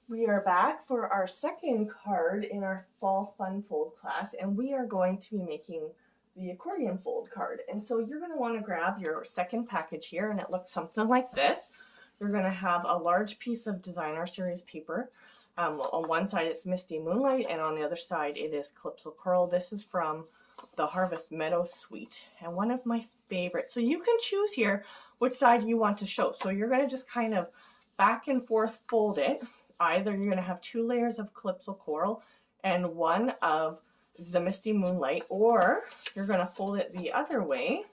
We are back for our second card in our fall fun fold class, and we are going to be making the accordion fold card. And so you're going to want to grab your second package here, and it looks something like this. You're going to have a large piece of designer series paper. On one side it's Misty Moonlight, and on the other side it is Calypso Coral. This is from the Harvest Meadow Suite, and one of my favorites. So you can choose here which side you want to show. So you're going to just kind of back and forth fold it. Either you're going to have 2 layers of Calypso Coral and 1 of the Misty Moonlight, or you're going to fold it the other way,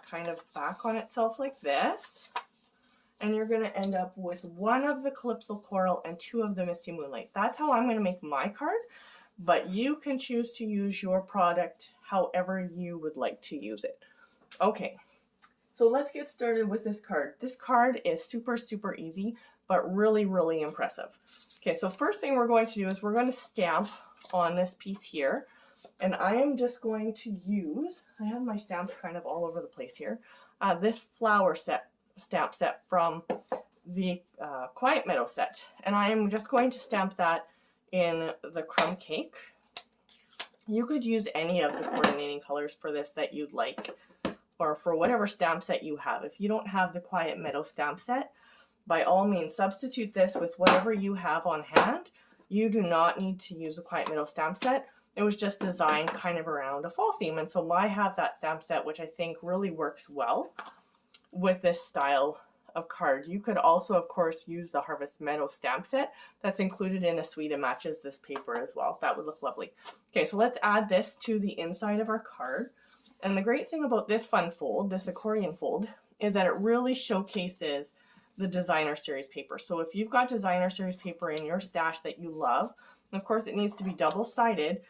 kind of back on itself like this, and you're going to end up with 1 of the Calypso Coral and 2 of the Misty Moonlight. That's how I'm going to make my card, but you can choose to use your product however you would like to use it. Okay, so let's get started with this card. This card is super, super easy, but really, really impressive. Okay, so first thing we're going to do is we're going to stamp on this piece here. And I am just going to use, I have my stamps kind of all over the place here, this flower stamp set from the Quiet Meadow set. And I am just going to stamp that in the crumb cake. You could use any of the coordinating colors for this that you'd like, or for whatever stamp set you have. If you don't have the Quiet Meadow stamp set, by all means, substitute this with whatever you have on hand. You do not need to use a Quiet Meadow stamp set. It was just designed kind of around a fall theme. And so I have that stamp set, which I think really works well with this style of card. You could also, of course, use the Harvest Meadow stamp set that's included in the suite and matches this paper as well. That would look lovely. Okay, so let's add this to the inside of our card. And the great thing about this fun fold, this accordion fold, is that it really showcases the designer series paper. So if you've got designer series paper in your stash that you love, and of course it needs to be double-sided,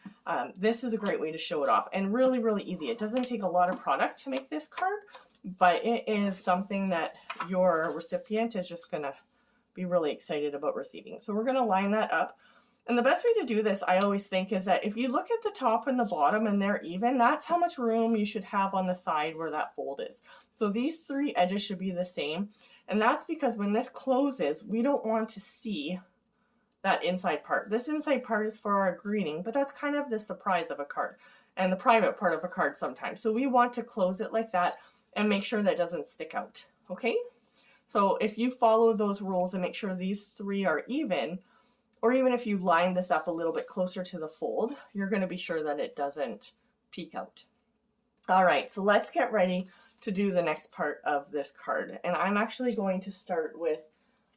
this is a great way to show it off, and really, really easy. It doesn't take a lot of product to make this card, but it is something that your recipient is just going to be really excited about receiving. So we're going to line that up. And the best way to do this, I always think, is that if you look at the top and the bottom and they're even, that's how much room you should have on the side where that fold is. So these 3 edges should be the same. And that's because when this closes, we don't want to see that inside part. This inside part is for our greeting, but that's kind of the surprise of a card and the private part of a card sometimes. So we want to close it like that and make sure that doesn't stick out. Okay? So if you follow those rules and make sure these 3 are even, or even if you line this up a little bit closer to the fold, you're going to be sure that it doesn't peek out. All right, so let's get ready to do the next part of this card. And I'm actually going to start with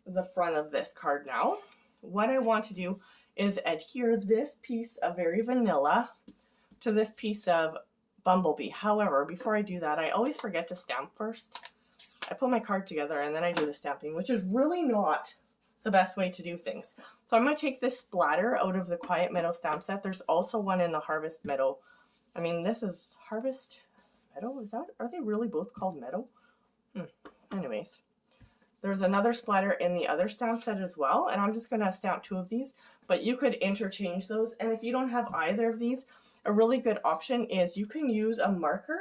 the front of this card now. What I want to do is adhere this piece of Very Vanilla to this piece of Bumblebee. However, before I do that, I always forget to stamp first. I put my card together and then I do the stamping, which is really not the best way to do things. So I'm going to take this splatter out of the Quiet Meadow stamp set. There's also one in the Harvest Meadow. I mean, this is Harvest Meadow. Is that, are they really both called Meadow? Anyways, there's another splatter in the other stamp set as well, and I'm just going to stamp 2 of these, but you could interchange those. And if you don't have either of these, a really good option is you can use a marker,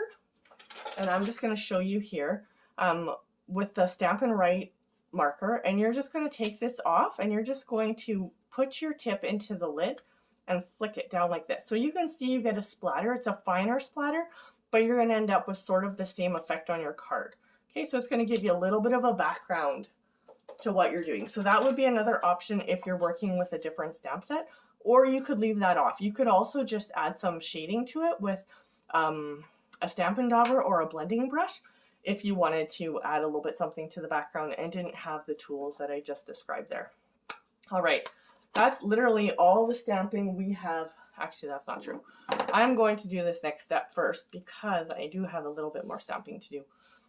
and I'm just going to show you here with the Stampin' Right marker, and you're just going to take this off and you're just going to put your tip into the lid and flick it down like this. So you can see you get a splatter. It's a finer splatter, but you're going to end up with sort of the same effect on your card. Okay, so it's going to give you a little bit of a background to what you're doing. So that would be another option if you're working with a different stamp set, or you could leave that off. You could also just add some shading to it with a Stampin' Dauber or a blending brush if you wanted to add a little bit something to the background and didn't have the tools that I just described there. All right, that's literally all the stamping we have. Actually, that's not true. I'm going to do this next step first because I do have a little bit more stamping to do.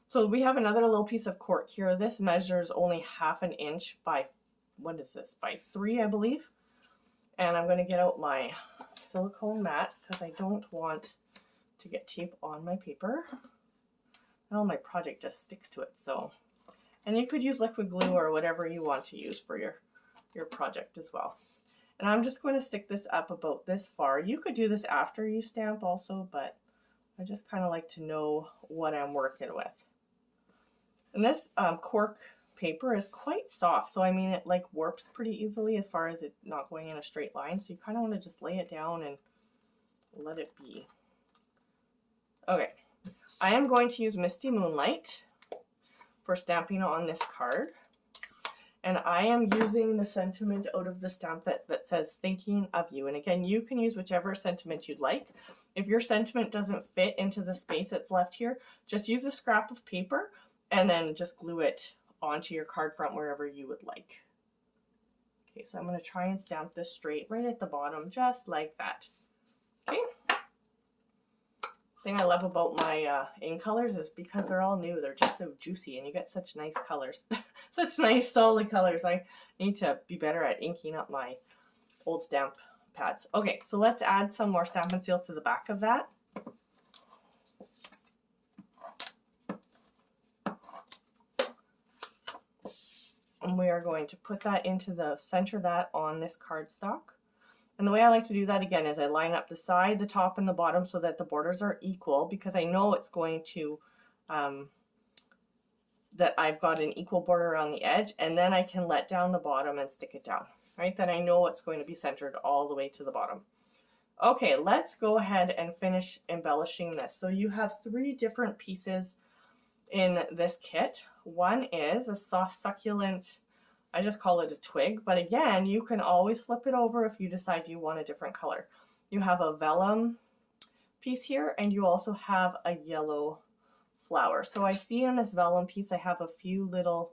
So we have another little piece of cork here. This measures only 1/2 inch by, what is this, by 3, I believe. And I'm going to get out my silicone mat because I don't want to get tape on my paper. Oh, my project just sticks to it. So, and you could use liquid glue or whatever you want to use for your project as well. And I'm just going to stick this up about this far. You could do this after you stamp also, but I just kind of like to know what I'm working with. And this cork paper is quite soft. So I mean, it like warps pretty easily as far as it not going in a straight line. So you kind of want to just lay it down and let it be. Okay, I am going to use Misty Moonlight for stamping on this card. And I am using the sentiment out of the stamp that says thinking of you. And again, you can use whichever sentiment you'd like. If your sentiment doesn't fit into the space that's left here, just use a scrap of paper and then just glue it onto your card front wherever you would like. Okay, so I'm going to try and stamp this straight right at the bottom, just like that. Okay. Thing I love about my ink colors is because they're all new, they're just so juicy and you get such nice colors. Such nice solid colors. I need to be better at inking up my old stamp pads. Okay, so let's add some more Stampin' Seal to the back of that. And we are going to put that into the center of that on this cardstock. And the way I like to do that again is I line up the side, the top, and the bottom so that the borders are equal, because I know it's going to, that I've got an equal border around the edge, and then I can let down the bottom and stick it down, right? Then I know it's going to be centered all the way to the bottom. Okay, let's go ahead and finish embellishing this. So you have 3 different pieces in this kit. One is a soft succulent, I just call it a twig, but again, you can always flip it over if you decide you want a different color. You have a vellum piece here, and you also have a yellow flower. So I see in this vellum piece, I have a few little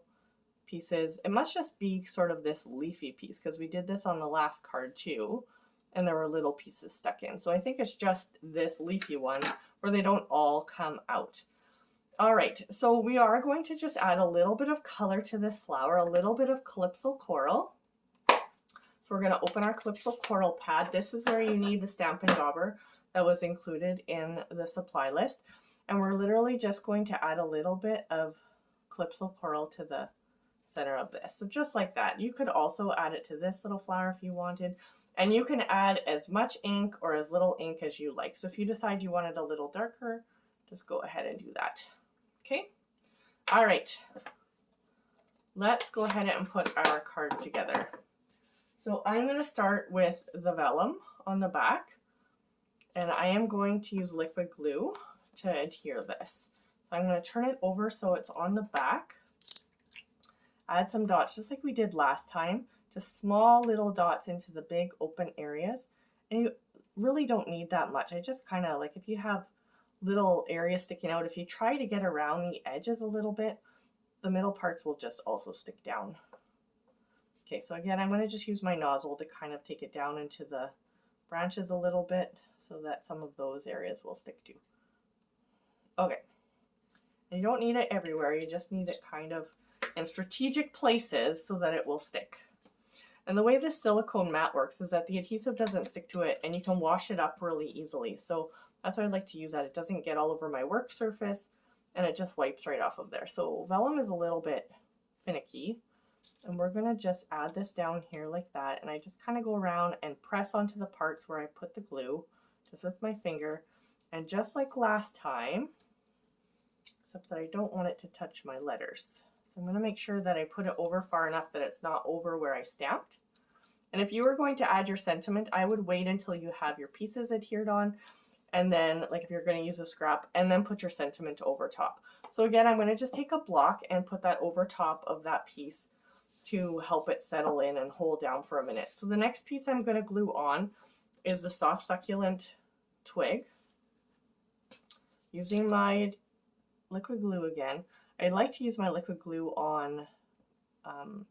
pieces. It must just be sort of this leafy piece, because we did this on the last card too, and there were little pieces stuck in. So I think it's just this leafy one where they don't all come out. All right, so we are going to just add a little bit of color to this flower, a little bit of Calypso Coral. So we're going to open our Calypso Coral pad. This is where you need the Stampin' Dauber that was included in the supply list. And we're literally just going to add a little bit of Calypso Coral to the center of this. So just like that. You could also add it to this little flower if you wanted. And you can add as much ink or as little ink as you like. So if you decide you want it a little darker, just go ahead and do that. Okay, all right, let's go ahead and put our card together. So I'm going to start with the vellum on the back, and I am going to use liquid glue to adhere this. So I'm going to turn it over so it's on the back, add some dots just like we did last time, just small little dots into the big open areas, and you really don't need that much. I just kind of like, if you have little areas sticking out, if you try to get around the edges a little bit, the middle parts will just also stick down. Okay, so again, I'm going to just use my nozzle to kind of take it down into the branches a little bit so that some of those areas will stick to. Okay, and you don't need it everywhere, you just need it kind of in strategic places so that it will stick. And the way this silicone mat works is that the adhesive doesn't stick to it and you can wash it up really easily. So that's why I like to use that. It doesn't get all over my work surface and it just wipes right off of there. So vellum is a little bit finicky, and we're going to just add this down here like that. And I just kind of go around and press onto the parts where I put the glue just with my finger. And just like last time, except that I don't want it to touch my letters. So I'm going to make sure that I put it over far enough that it's not over where I stamped. And if you were going to add your sentiment, I would wait until you have your pieces adhered on, and then like if you're going to use a scrap, and then put your sentiment over top. So again, I'm going to just take a block and put that over top of that piece to help it settle in and hold down for a minute. So the next piece I'm going to glue on is the soft succulent twig. Using my liquid glue again. I like to use my liquid glue on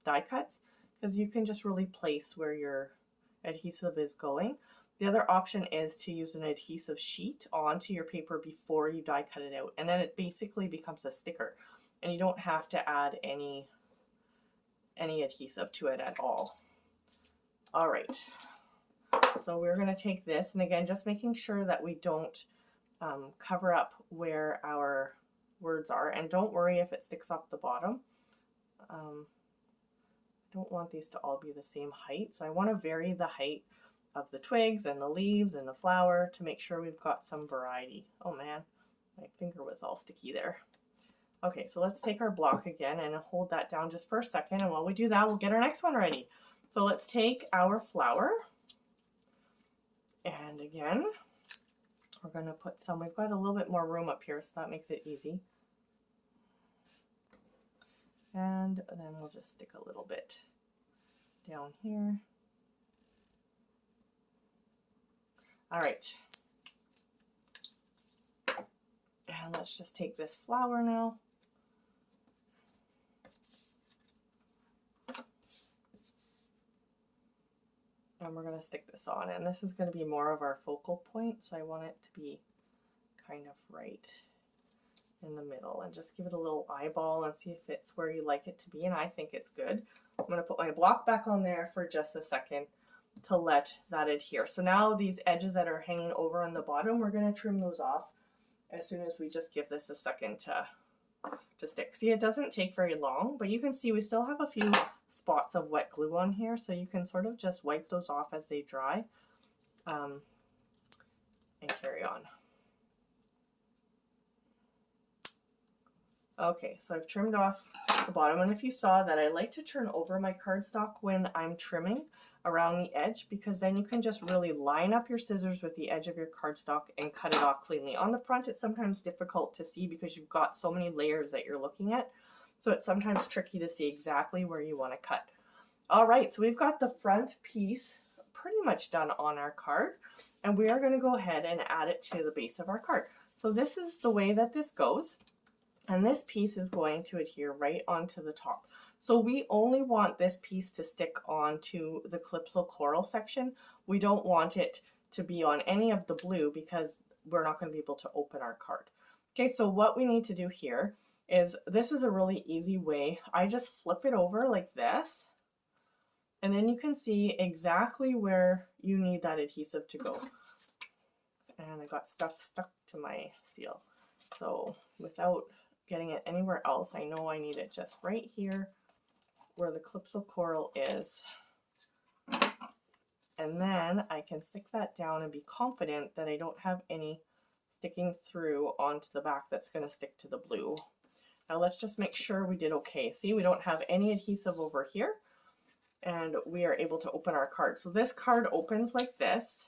die cuts because you can just really place where your adhesive is going. The other option is to use an adhesive sheet onto your paper before you die cut it out, and then it basically becomes a sticker and you don't have to add any adhesive to it at all. All right, so we're going to take this, and again, just making sure that we don't cover up where our words are, and don't worry if it sticks off the bottom. Don't want these to all be the same height, so I want to vary the height of the twigs and the leaves and the flower to make sure we've got some variety. Oh man, my finger was all sticky there. Okay, so let's take our block again and hold that down just for a second. And while we do that, we'll get our next one ready. So let's take our flower. And again, we're going to put some, we've got a little bit more room up here, so that makes it easy. And then we'll just stick a little bit down here. All right. And let's just take this flower now. And we're going to stick this on, and this is going to be more of our focal point, so I want it to be kind of right in the middle, and just give it a little eyeball and see if it's where you like it to be, and I think it's good. I'm going to put my block back on there for just a second to let that adhere. So now these edges that are hanging over on the bottom, we're going to trim those off as soon as we just give this a second to stick. See, it doesn't take very long, but you can see we still have a few spots of wet glue on here, so you can sort of just wipe those off as they dry and carry on. Okay, so I've trimmed off the bottom, and if you saw that, I like to turn over my cardstock when I'm trimming around the edge, because then you can just really line up your scissors with the edge of your cardstock and cut it off cleanly. On the front, it's sometimes difficult to see because you've got so many layers that you're looking at, so it's sometimes tricky to see exactly where you want to cut. All right, so we've got the front piece pretty much done on our card, and we are going to go ahead and add it to the base of our card. So this is the way that this goes, and this piece is going to adhere right onto the top. So we only want this piece to stick onto the Calypso Coral section. We don't want it to be on any of the blue because we're not going to be able to open our card. Okay, so what we need to do here is, this is a really easy way. I just flip it over like this, and then you can see exactly where you need that adhesive to go. And I got stuff stuck to my seal. So without getting it anywhere else, I know I need it just right here where the Calypso Coral is. And then I can stick that down and be confident that I don't have any sticking through onto the back that's going to stick to the blue. Now let's just make sure we did okay. See, we don't have any adhesive over here, and we are able to open our card. So this card opens like this,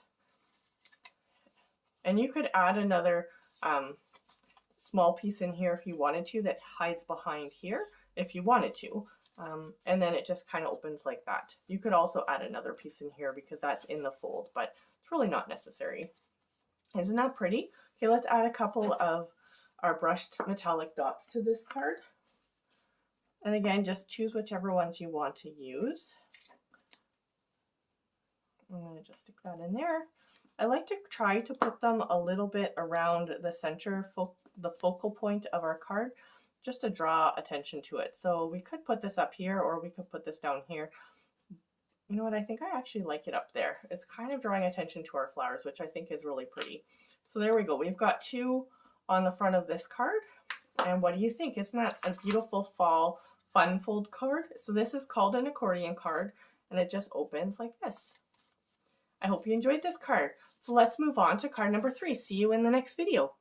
and you could add another small piece in here if you wanted to, that hides behind here if you wanted to. And then it just kind of opens like that. You could also add another piece in here because that's in the fold, but it's really not necessary. Isn't that pretty? Okay, let's add a couple of our brushed metallic dots to this card. And again, just choose whichever ones you want to use. I'm going to just stick that in there. I like to try to put them a little bit around the center, the focal point of our card, just to draw attention to it. So we could put this up here, or we could put this down here. You know what, I think I actually like it up there. It's kind of drawing attention to our flowers, which I think is really pretty. So there we go. We've got two on the front of this card. And what do you think? Isn't that a beautiful fall fun fold card? So this is called an accordion card, and it just opens like this. I hope you enjoyed this card. So let's move on to card number 3. See you in the next video.